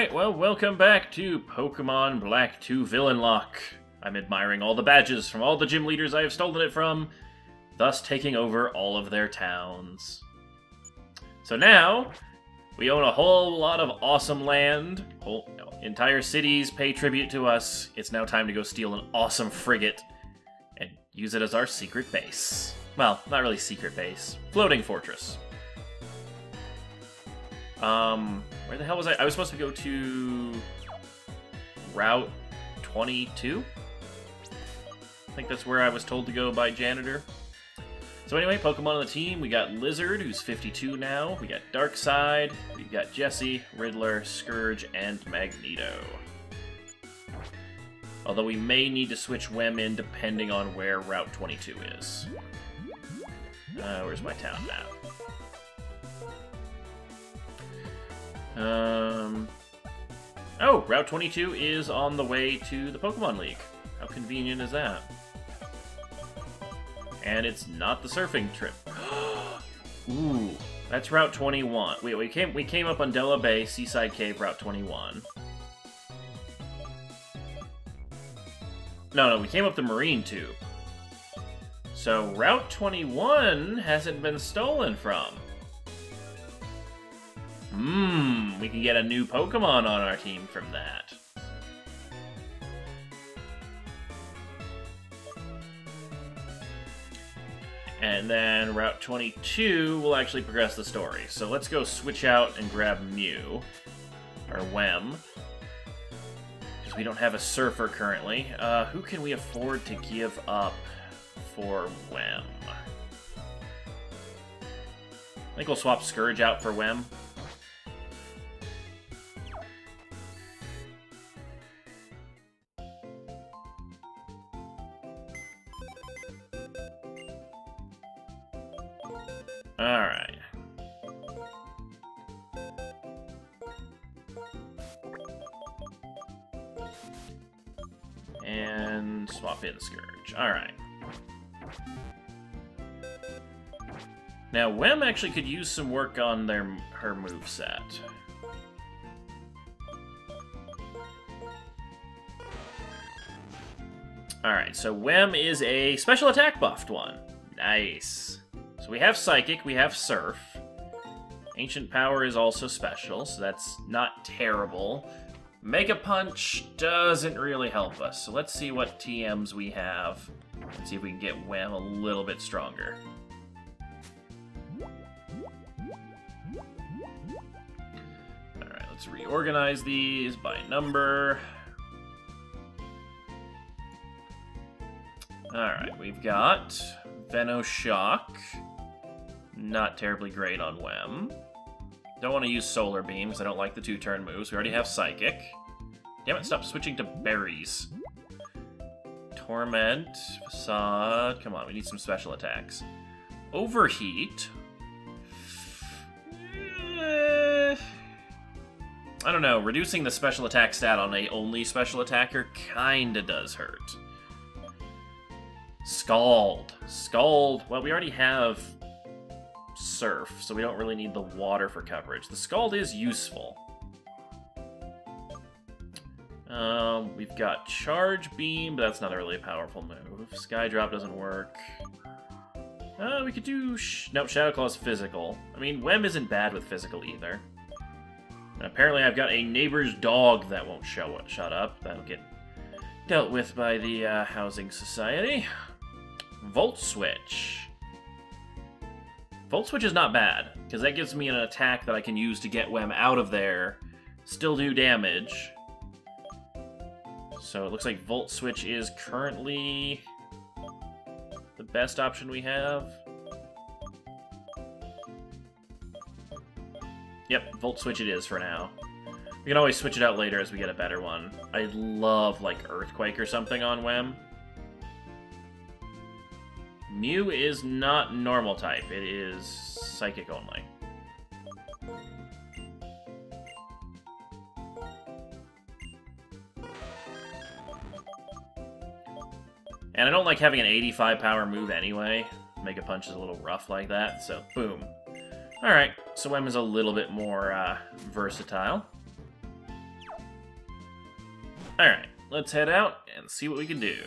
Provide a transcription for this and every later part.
Alright, well, welcome back to Pokemon Black 2 VillainLocke. I'm admiring all the badges from all the gym leaders I have stolen it from, thus taking over all of their towns. So now, we own a whole lot of awesome land. Entire cities pay tribute to us. It's now time to go steal an awesome frigate and use it as our secret base. Well, not really secret base. Floating fortress. Where the hell was I? I was supposed to go to Route 22? I think that's where I was told to go by Janitor. So anyway, Pokemon on the team, we got Lizard, who's 52 now, we got Darkside, we got Jessie, Riddler, Scourge, and Magneto. Although we may need to switch Whim in depending on where Route 22 is. Where's my town map? Oh, Route 22 is on the way to the Pokemon League. How convenient is that? And it's not the surfing trip. Ooh, that's Route 21. Wait, we came up on Della Bay, Seaside Cave, Route 21. No, we came up the Marine Tube. So Route 21 hasn't been stolen from. We can get a new Pokemon on our team from that. And then Route 22 will actually progress the story. So let's go switch out and grab Mew. Or Whim. Because we don't have a Surfer currently. Who can we afford to give up for Whim? I think we'll swap Scourge out for Whim. Alright. And swap in Scourge. Alright. Now, Whim actually could use some work on her moveset. Alright, so Whim is a special attack buffed one. Nice. So we have Psychic, we have Surf. Ancient Power is also special, so that's not terrible. Mega Punch doesn't really help us, so let's see what TMs we have. Let's see if we can get Whim a little bit stronger. Alright, let's reorganize these by number. Alright, we've got Venoshock. Not terribly great on Whim. Don't want to use Solar Beam because I don't like the 2-turn moves. We already have Psychic. Damn it, stop switching to berries. Torment, Facade. Come on, we need some special attacks. Overheat. I don't know, reducing the special attack stat on a only special attacker kinda does hurt. Scald. Scald, well, we already have Surf, so we don't really need the water for coverage. The Scald is useful. We've got Charge Beam, but that's not really a powerful move. Sky Drop doesn't work. We could do... Nope, Shadow Claw's physical. I mean, Whim isn't bad with physical either. And apparently I've got a neighbor's dog that won't shut up. That'll get dealt with by the Housing Society. Volt Switch. Volt Switch is not bad, because that gives me an attack that I can use to get Whim out of there, still do damage. So it looks like Volt Switch is currently the best option we have. Yep, Volt Switch it is for now. We can always switch it out later as we get a better one. I'd love, like, Earthquake or something on Whim. Mew is not normal type, it is psychic only. And I don't like having an 85 power move anyway. Mega Punch is a little rough like that, so boom. Alright, so Whim is a little bit more versatile. Alright, let's head out and see what we can do.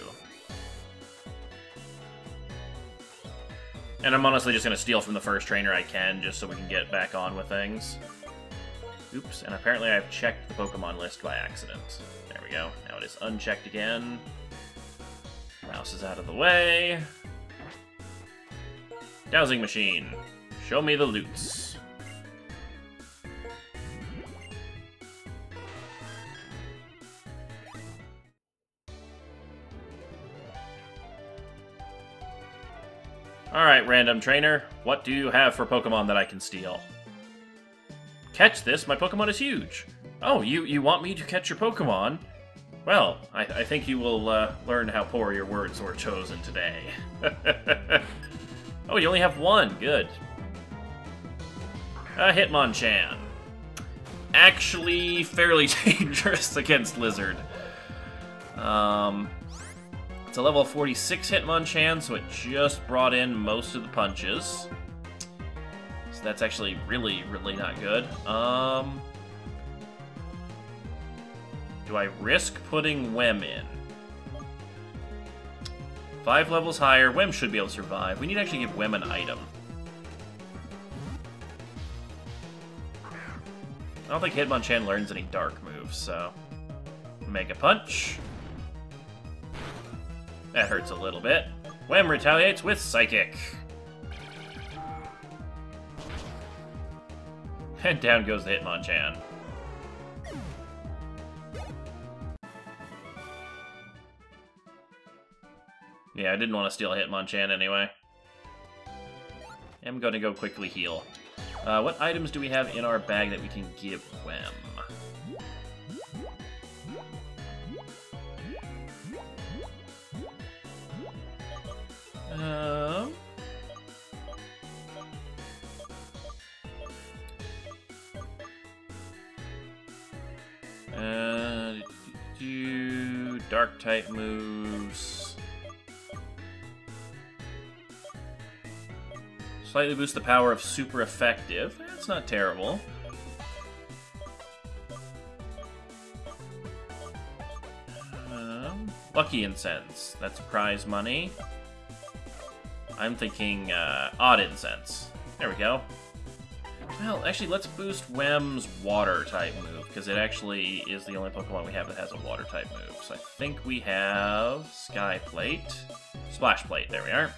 And I'm honestly just going to steal from the first trainer I can, just so we can get back on with things. Oops, and apparently I've checked the Pokemon list by accident. There we go. Now it is unchecked again. Mouse is out of the way. Dowsing machine. Show me the loots. Alright, random trainer. What do you have for Pokemon that I can steal? Catch this, my Pokemon is huge. Oh, you want me to catch your Pokemon? Well, I think you will learn how poor your words were chosen today. Oh, you only have one. Good. Hitmonchan. Actually fairly dangerous against Lizard. It's a level 46 Hitmonchan, so it just brought in most of the punches. So that's actually really, really not good. Do I risk putting Whim in? 5 levels higher, Whim should be able to survive. We need to actually give Whim an item. I don't think Hitmonchan learns any dark moves, so... Mega Punch. That hurts a little bit. Whim retaliates with Psychic. And down goes the Hitmonchan. Yeah, I didn't want to steal Hitmonchan anyway. I'm going to go quickly heal. What items do we have in our bag that we can give Whim? Dark type moves. Slightly boost the power of super effective. That's not terrible. Lucky Incense. That's prize money. I'm thinking Odd Incense. There we go. Well, actually, let's boost Whim's water-type move, because it actually is the only Pokemon we have that has a water-type move. So I think we have Sky Plate. Splash Plate, there we are.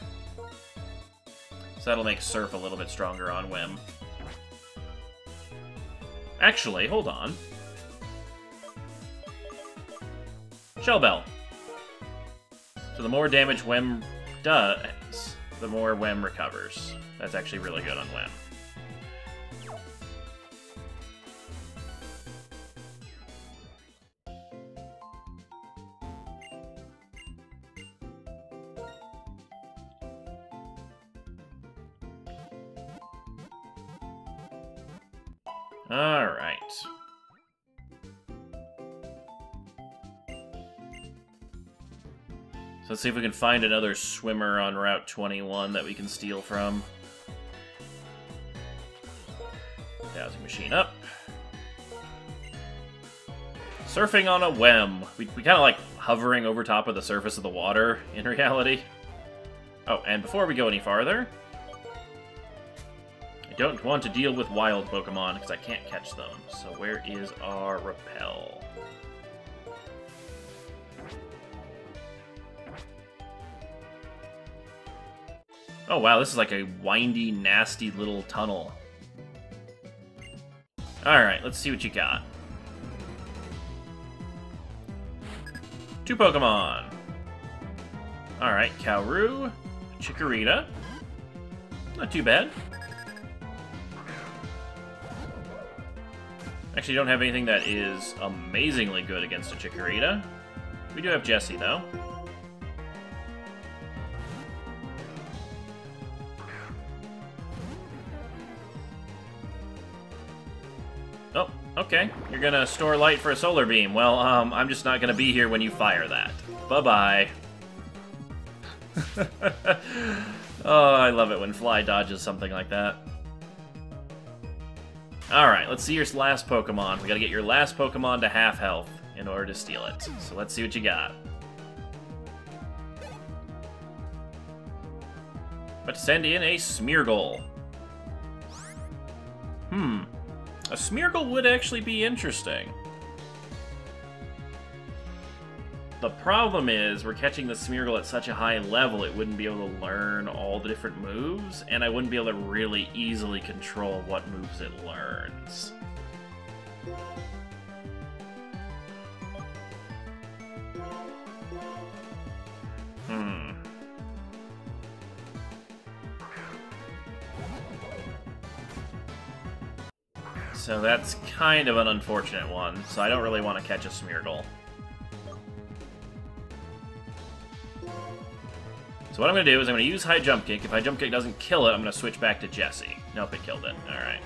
So that'll make Surf a little bit stronger on Whim. Actually, hold on. Shell Bell. So the more damage Whim does, the more Whim recovers. That's actually really good on Whim. Alright. So let's see if we can find another swimmer on Route 21 that we can steal from. Dowsing machine up. Surfing on a Whim. We kind of like hovering over top of the surface of the water, in reality. Oh, and before we go any farther, I don't want to deal with wild Pokemon, because I can't catch them. So where is our Repel? Oh wow, this is like a windy, nasty little tunnel. Alright, let's see what you got. 2 Pokemon. Alright, Kaoru, Chikorita. Not too bad. Actually, don't have anything that is amazingly good against a Chikorita. We do have Jessie, though. Oh, okay. You're gonna store light for a solar beam. Well, I'm just not gonna be here when you fire that. Bye-bye. Oh, I love it when Fly dodges something like that. Alright, let's see your last Pokemon. We gotta get your last Pokemon to half health. in order to steal it. So let's see what you got. But send in a Smeargle. A Smeargle would actually be interesting. The problem is, we're catching the Smeargle at such a high level, it wouldn't be able to learn all the different moves, and I wouldn't be able to really easily control what moves it learns. So that's kind of an unfortunate one, so I don't really want to catch a Smeargle. So what I'm going to do is I'm going to use High Jump Kick. If High Jump Kick doesn't kill it, I'm going to switch back to Jessie. Nope, it killed it. Alright.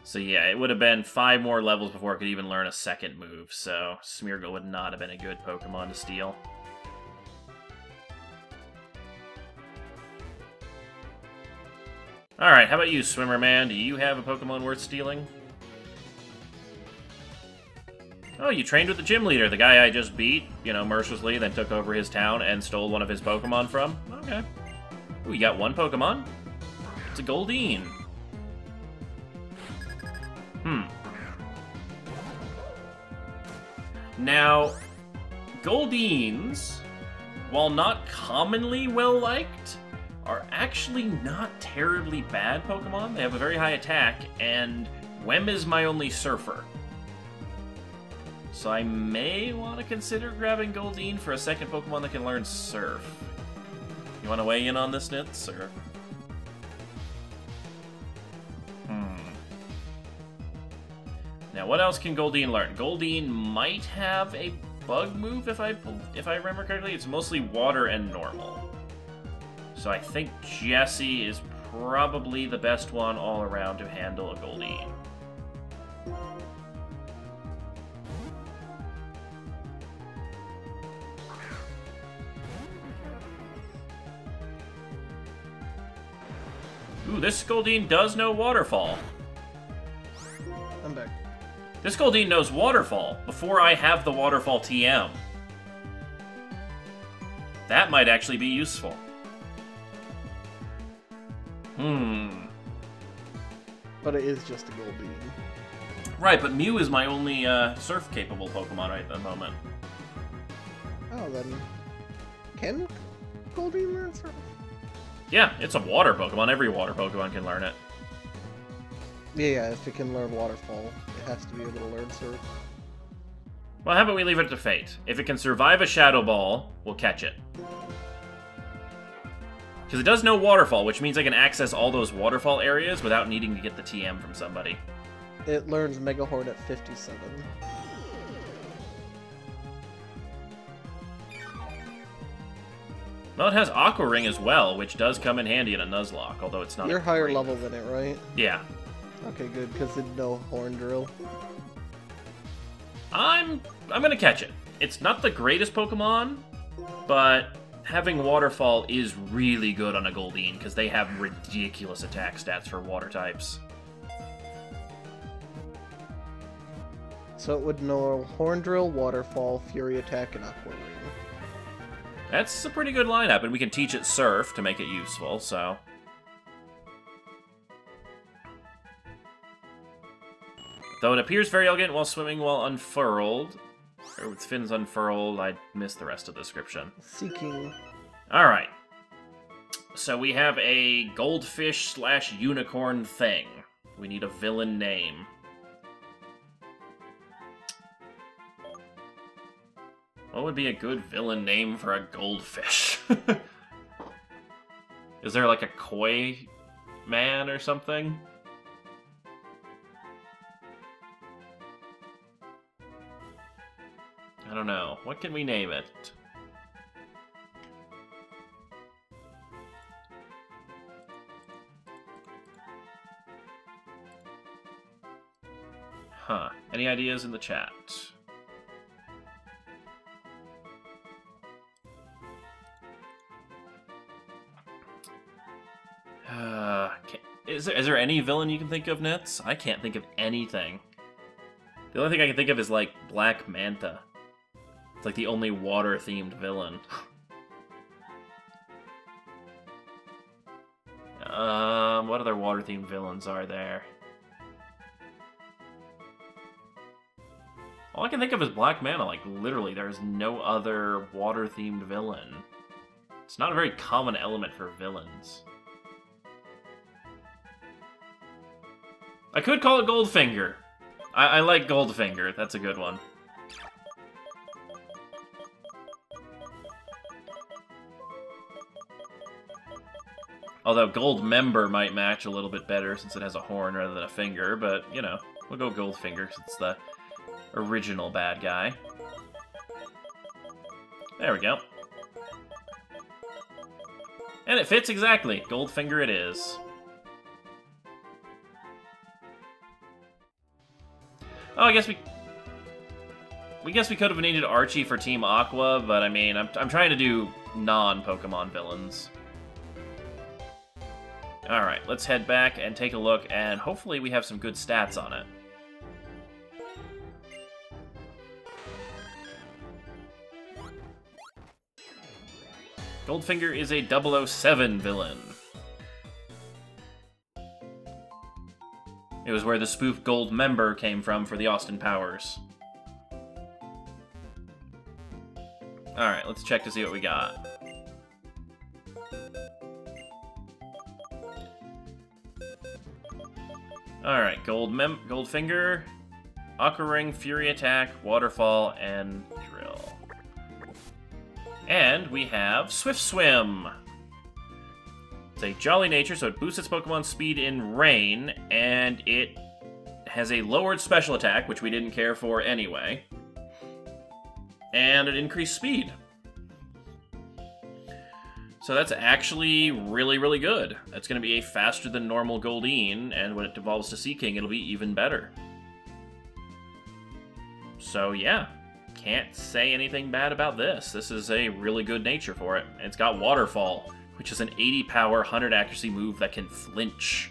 So yeah, it would have been 5 more levels before it could even learn a second move, so Smeargle would not have been a good Pokemon to steal. Alright, how about you, Swimmer Man? Do you have a Pokemon worth stealing? Oh, you trained with the gym leader, the guy I just beat, you know, mercilessly, then took over his town and stole one of his Pokemon from? Okay. Ooh, you got one Pokemon? It's a Goldeen. Now, Goldeens, while not commonly well-liked, are actually not terribly bad Pokemon. They have a very high attack, and Whim is my only Surfer. So I may want to consider grabbing Goldeen for a second Pokemon that can learn Surf. You want to weigh in on this, Nits, or...? Now, what else can Goldeen learn? Goldeen might have a Bug move, if I remember correctly. It's mostly Water and Normal. So I think Jessie is probably the best one all around to handle a Goldeen. Ooh, this Goldeen does know Waterfall. I'm back. This Goldeen knows Waterfall before I have the Waterfall TM. That might actually be useful. But it is just a Goldeen. Right, but Mew is my only Surf-capable Pokemon right at the moment. Oh, then... Can Goldeen learn Surf? Yeah, it's a water Pokemon. Every water Pokemon can learn it. Yeah, if it can learn Waterfall, it has to be able to learn Surf. Well, how about we leave it to fate? If it can survive a Shadow Ball, we'll catch it. Because it does know Waterfall, which means I can access all those Waterfall areas without needing to get the TM from somebody. It learns Mega Horn at 57. Well, it has Aqua Ring as well, which does come in handy in a Nuzlocke, although it's not. You're higher level than it, right? Yeah. Okay, good, because it no Horn Drill. I'm gonna catch it. It's not the greatest Pokemon, but having Waterfall is really good on a Goldeen, because they have ridiculous attack stats for water types. So it would know Horn Drill, Waterfall, Fury Attack, and Aqua Ring. That's a pretty good lineup, and we can teach it Surf to make it useful, so... Though it appears very elegant while swimming while unfurled. Or with fins unfurled, I missed the rest of the description. Seeking. Alright. So we have a goldfish/unicorn thing. We need a villain name. What would be a good villain name for a goldfish? Is there like a koi man or something? I don't know. What can we name it? Huh. Any ideas in the chat? Is there any villain you can think of, Nits? I can't think of anything. The only thing I can think of is, like, Black Manta. It's like the only water-themed villain. What other water-themed villains are there? All I can think of is Black Manta. Like, literally, there's no other water-themed villain. It's not a very common element for villains. I could call it Goldfinger. I like Goldfinger. That's a good one. Although Gold Member might match a little bit better since it has a horn rather than a finger, but, you know, we'll go Goldfinger since it's the original bad guy. There we go. And it fits exactly. Goldfinger it is. Oh, I guess we could have needed Archie for Team Aqua, but I mean, I'm trying to do non-Pokemon villains. Alright, let's head back and take a look, and hopefully we have some good stats on it. Goldfinger is a 007 villain. It was where the spoof Gold Member came from for the Austin Powers. Alright, let's check to see what we got. Alright, Goldfinger, Aqua Ring, Fury Attack, Waterfall, and Drill. And we have Swift Swim. It's a jolly nature, so it boosts its Pokemon's speed in rain, and it has a lowered special attack, which we didn't care for anyway. And an increased speed. So that's actually really, really good. That's going to be a faster than normal Goldeen, and when it evolves to Sea King, it'll be even better. So yeah, can't say anything bad about this. This is a really good nature for it. And it's got Waterfall, which is an 80 power, 100 accuracy move that can flinch.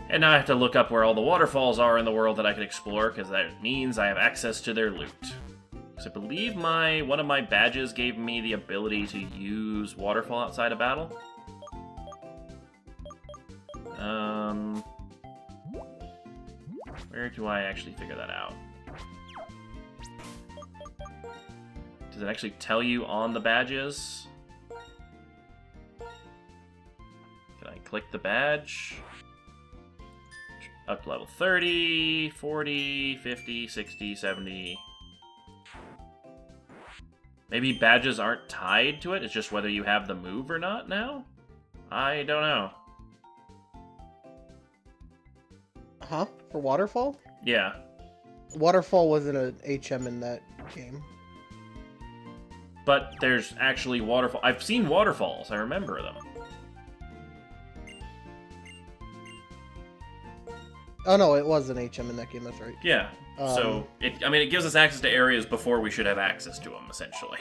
And now I have to look up where all the waterfalls are in the world that I can explore, because that means I have access to their loot. Because I believe one of my badges gave me the ability to use Waterfall outside of battle. Where do I actually figure that out? Does it actually tell you on the badges? Can I click the badge? Up to level 30, 40, 50, 60, 70... Maybe badges aren't tied to it, it's just whether you have the move or not now? I don't know. Huh? For Waterfall? Yeah. Waterfall wasn't an HM in that game. But there's actually Waterfall. I've seen Waterfalls, I remember them. Oh no, it was an HM in that game, that's right. Yeah. So, it gives us access to areas before we should have access to them, essentially.